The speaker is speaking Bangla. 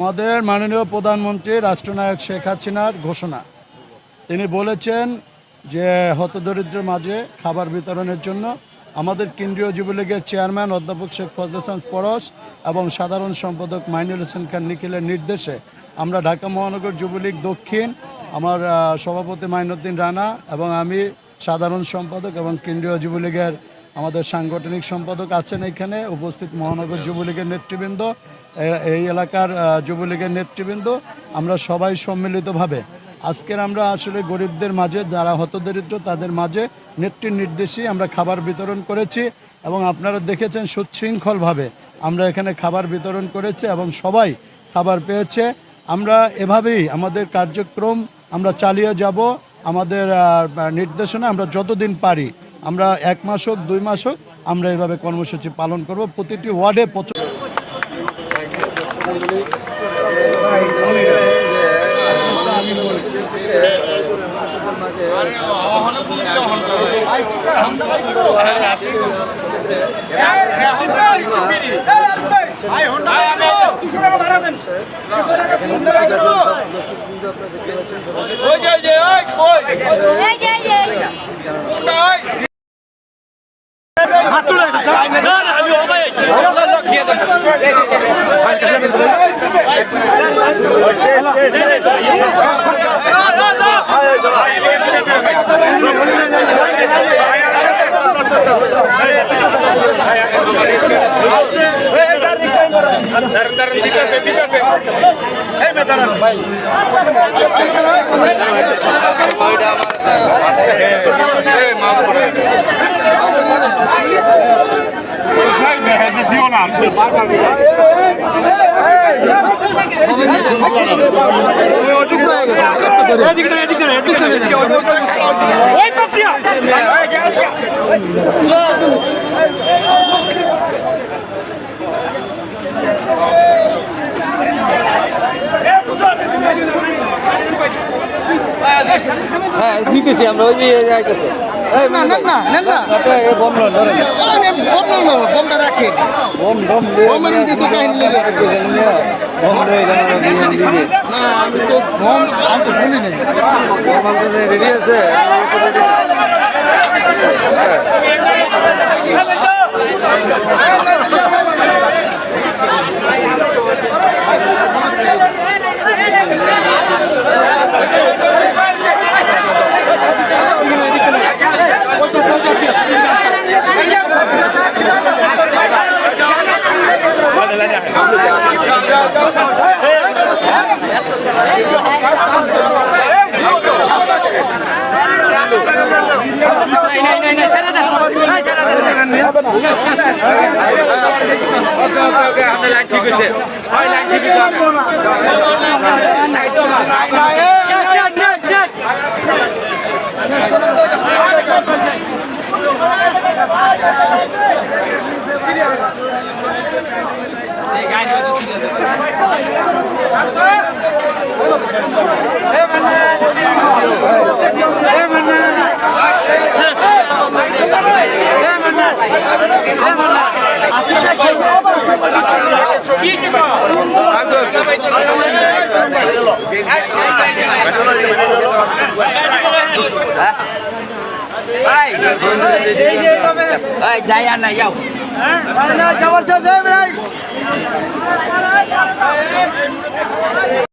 আমাদের মাননীয় প্রধানমন্ত্রী রাষ্ট্রনায়ক শেখ হাসিনার ঘোষণা, তিনি বলেছেন যে হতদরিদ্রের মাঝে খাবার বিতরণের জন্য আমাদের কেন্দ্রীয় যুবলীগের চেয়ারম্যান অধ্যাপক শেখ ফজলে হোসেন পরশ এবং সাধারণ সম্পাদক মাইনুল হোসেন খান নিখিলের নির্দেশে আমরা ঢাকা মহানগর যুবলীগ দক্ষিণ, আমার সভাপতি মাইনুদ্দিন রানা এবং আমি সাধারণ সম্পাদক এবং কেন্দ্রীয় যুবলীগের আমাদের সাংগঠনিক সম্পাদক আছেন এখানে উপস্থিত, মহানগর যুবলীগের নেতৃবৃন্দ, এই এলাকার যুবলীগের নেতৃবৃন্দ, আমরা সবাই সম্মিলিতভাবে আজকের আমরা আসলে গরিবদের মাঝে যারা হতদরিদ্র তাদের মাঝে নেত্রীর নির্দেশে আমরা খাবার বিতরণ করেছি এবং আপনারা দেখেছেন সুশৃঙ্খলভাবে আমরা এখানে খাবার বিতরণ করেছি এবং সবাই খাবার পেয়েছে। আমরা এভাবেই আমাদের কার্যক্রম আমরা চালিয়ে যাব। আমাদের নির্দেশনা আমরা যতদিন পারি, আমরা 1 মাস হোক 2 মাস হোক আমরা এভাবে কর্মসূচি পালন করব। প্রতিটি ওয়ার্ডে হ্যাঁ নিতেছি আমরা ওই যে যাইতেছে বোমটা রাখেন না, আমি তো ভুলি নাই। রেডি আছে না যাও